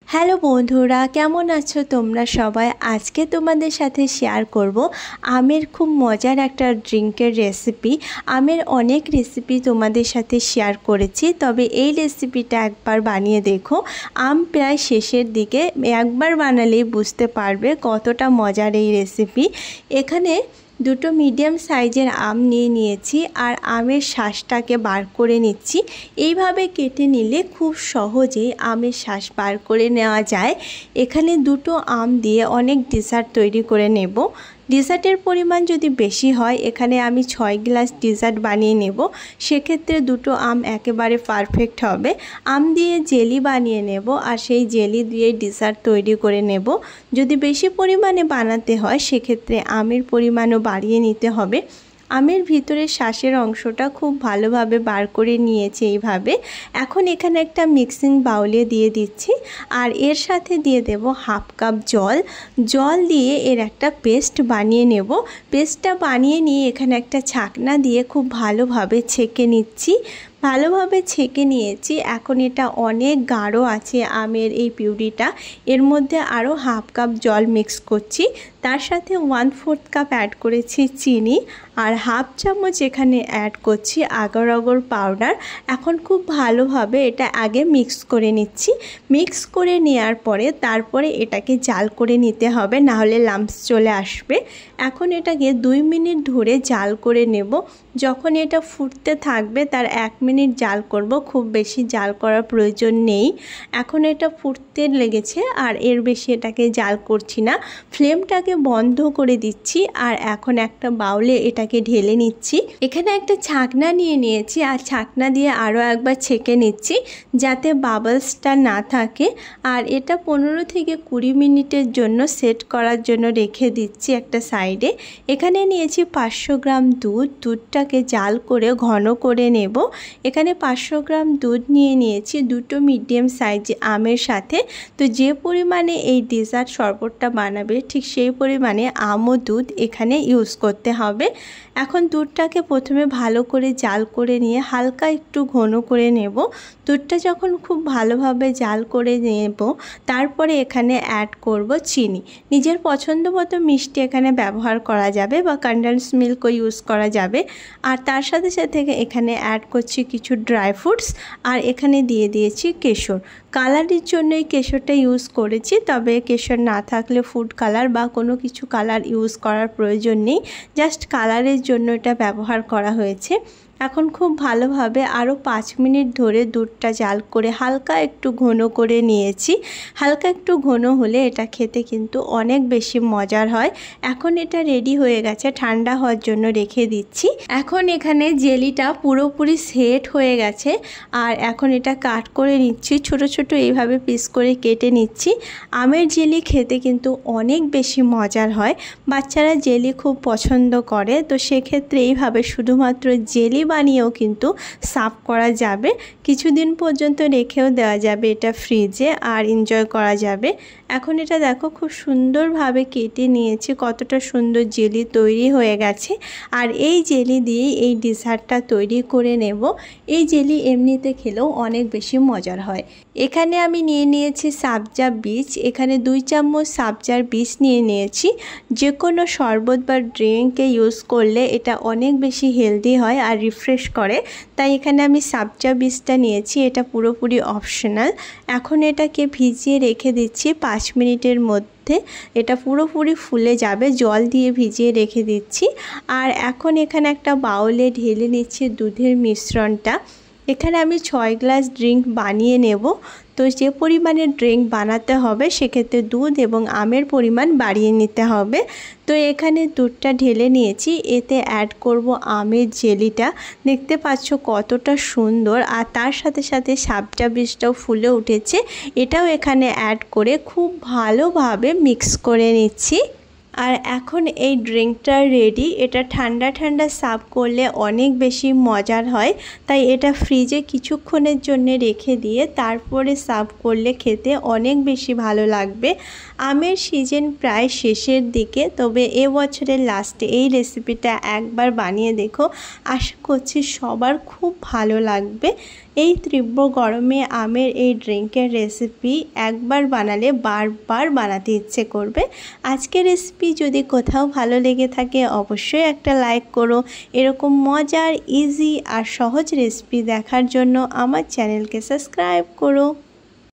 Hello বন্ধুরা, কেমন আছো তোমরা সবাই? আজকে তোমাদের সাথে শেয়ার করব আমের খুব মজার একটা ড্রিঙ্কের রেসিপি। আমের অনেক রেসিপি তোমাদের সাথে শেয়ার করেছি, তবে এই রেসিপিটা একবার বানিয়ে দেখো। আম প্রায় শেষের দিকে, একবার বানালেই বুঝতে পারবে কতটা মজার এই রেসিপি। এখানে দুটো মিডিয়াম সাইজের আম নিয়ে নিয়েছি আর আমের শাঁসটাকে বার করে নিচ্ছি। এইভাবে কেটে নিলে খুব সহজেই আমের শাঁস বার করে নেওয়া যায়। এখানে দুটো আম দিয়ে অনেক ডেজার্ট তৈরি করে নেব। ডেজার্টের পরিমাণ যদি বেশি হয়, এখানে আমি 6 গ্লাস ডেজার্ট বানিয়ে নেব। সেক্ষেত্রে দুটো আম একেবারে পারফেক্ট হবে। আম দিয়ে জেলি বানিয়ে নেব আর সেই জেলি দিয়ে ডেজার্ট তৈরি করে নেব। যদি বেশি পরিমাণে বানাতে হয় সেক্ষেত্রে আমের পরিমাণও বাড়িয়ে নিতে হবে। আমের ভিতরের শাঁসের অংশটা খুব ভালোভাবে বার করে নিয়েছে এইভাবে। এখন এখানে একটা মিক্সিং বাউলে দিয়ে দিচ্ছি আর এর সাথে দিয়ে দেব হাফ কাপ জল দিয়ে এর একটা পেস্ট বানিয়ে নেব। পেস্টটা বানিয়ে নিয়ে এখানে একটা ছাকনা দিয়ে খুব ভালোভাবে ছেঁকে নিচ্ছি। ভালোভাবে ছেঁকে নিয়েছি। এখন এটা অনেক গাঢ় আছে আমের এই পিউরিটা। এর মধ্যে আরও হাফ কাপ জল মিক্স করছি, তার সাথে 1/4 কাপ অ্যাড করেছি চিনি আর হাফ চামচ এখানে অ্যাড করছি আগার আগর পাউডার। এখন খুব ভালোভাবে এটা আগে মিক্স করে নিচ্ছি। মিক্স করে নেওয়ার পরে তারপরে এটাকে জাল করে নিতে হবে, নাহলে লাম্পস চলে আসবে। এখন এটাকে 2 মিনিট ধরে জাল করে নেব। যখন এটা ফুটতে থাকবে তার 1 মিনিট জাল করব, খুব বেশি জাল করার প্রয়োজন নেই। এখন এটা ফুটতে লেগেছে আর এর বেশি এটাকে জাল করছি না। ফ্লেমটাকে বন্ধ করে দিচ্ছি আর এখন একটা বাউলে এটাকে ঢেলে নিচ্ছি। এখানে একটা ছাকনা নিয়ে নিয়েছি আর ছাকনা দিয়ে আরও একবার ছেঁকে নিচ্ছি যাতে বাবলসটা না থাকে। আর এটা 15 থেকে 20 মিনিটের জন্য সেট করার জন্য রেখে দিচ্ছি একটা সাইডে। এখানে নিয়েছি 500 গ্রাম দুধটাকে জাল করে ঘন করে নেব। এখানে 500 গ্রাম দুধ নিয়ে নিয়েছি দুটো মিডিয়াম সাইজ আমের সাথে। তো যে পরিমাণে এই ডেজার্ট শরবতটা বানাবে ঠিক সেই পরিমাণে আম ও দুধ এখানে ইউজ করতে হবে। এখন দুধটাকে প্রথমে ভালো করে জাল করে নিয়ে হালকা একটু ঘন করে নেব। দুধটা যখন খুব ভালোভাবে জাল করে নেব তারপরে এখানে অ্যাড করব চিনি। নিজের পছন্দ মতো মিষ্টি এখানে ব্যবহার করা যাবে বা কনডেন্স মিল্কও ইউজ করা যাবে। আর তার সাথে সাথে এখানে অ্যাড করছি কিছু ড্রাই ফ্রুটস আর এখানে দিয়ে দিয়েছি কেশর। কালারের জন্য এই কেশরটা ইউজ করেছি, তবে কেশর না থাকলে ফুড কালার বা কোনো কিছু কালার ইউজ করার প্রয়োজন নেই, জাস্ট কালারের জন্য এটা ব্যবহার করা হয়েছে। এখন খুব ভালোভাবে আরও 5 মিনিট ধরে দুধটা জাল করে হালকা একটু ঘন করে নিয়েছি। হালকা একটু ঘন হলে এটা খেতে কিন্তু অনেক বেশি মজার হয়। এখন এটা রেডি হয়ে গেছে, ঠান্ডা হওয়ার জন্য রেখে দিচ্ছি। এখন এখানে জেলিটা পুরোপুরি সেট হয়ে গেছে আর এখন এটা কাট করে নিচ্ছি, ছোট ছোট এইভাবে পিস করে কেটে নিচ্ছি। আমের জেলি খেতে কিন্তু অনেক বেশি মজার হয়, বাচ্চারা জেলি খুব পছন্দ করে। তো সেক্ষেত্রে এইভাবে শুধুমাত্র জেলি বানিয়েও কিন্তু সার্ভ করা যাবে, কিছুদিন পর্যন্ত রেখেও দেওয়া যাবে এটা ফ্রিজে আর এনজয় করা যাবে। এখন এটা দেখো খুব সুন্দরভাবে কেটে নিয়েছি, কতটা সুন্দর জেলি তৈরি হয়ে গেছে। আর এই জেলি দিয়েই এই ডেজার্টটা তৈরি করে নেব। এই জেলি এমনিতে খেলেও অনেক বেশি মজার হয়। এখানে আমি নিয়ে নিয়েছি সাবজা বীজ, এখানে 2 চামচ সাবজার বীজ নিয়ে নিয়েছি। যে কোনো শরবত বা ড্রিঙ্কে ইউজ করলে এটা অনেক বেশি হেলদি হয় আর রিফ্রেশ করে, তাই এখানে আমি সাবজা বীজটা নিয়েছি। এটা পুরোপুরি অপশনাল। এখন এটাকে ভিজিয়ে রেখে দিচ্ছি 5 মিনিটের মধ্যে। এটা পুরোপুরি ফুলে যাবে, জল দিয়ে ভিজিয়ে রেখে দিচ্ছি। আর এখন এখানে একটা বাউলে ঢেলে নিচ্ছি দুধের মিশ্রণটা। এখানে আমি 6 গ্লাস ড্রিঙ্ক বানিয়ে নেব। তো যে পরিমাণে ড্রিঙ্ক বানাতে হবে সেক্ষেত্রে দুধ এবং আমের পরিমাণ বাড়িয়ে নিতে হবে। তো এখানে দুধটা ঢেলে নিয়েছি, এতে অ্যাড করব আমের জেলিটা। দেখতে পাচ্ছ কতটা সুন্দর, আর তার সাথে সাথে সাবজা বীজটাও ফুলে উঠেছে, এটাও এখানে অ্যাড করে খুব ভালোভাবে মিক্স করে নিচ্ছি। আর এখন এই ড্রিঙ্কটা রেডি। এটা ঠান্ডা ঠান্ডা সার্ভ করলে অনেক বেশি মজার হয়, তাই এটা ফ্রিজে কিছুক্ষণের জন্য রেখে দিয়ে তারপরে সার্ভ করলে খেতে অনেক বেশি ভালো লাগবে। আমের সিজন প্রায় শেষের দিকে, তবে এবছরের লাস্টে এই রেসিপিটা একবার বানিয়ে দেখো, আশা করছি সবার খুব ভালো লাগবে। এই তীব্র গরমে আমের এই ড্রিঙ্কের রেসিপি একবার বানালে বারবার বানাতে ইচ্ছে করবে। আজকের রেসিপি যদি কোথাও ভালো লেগে থাকে অবশ্যই একটা লাইক করো। এরকম মজার, ইজি আর সহজ রেসিপি দেখার জন্য আমার চ্যানেলকে সাবস্ক্রাইব করো।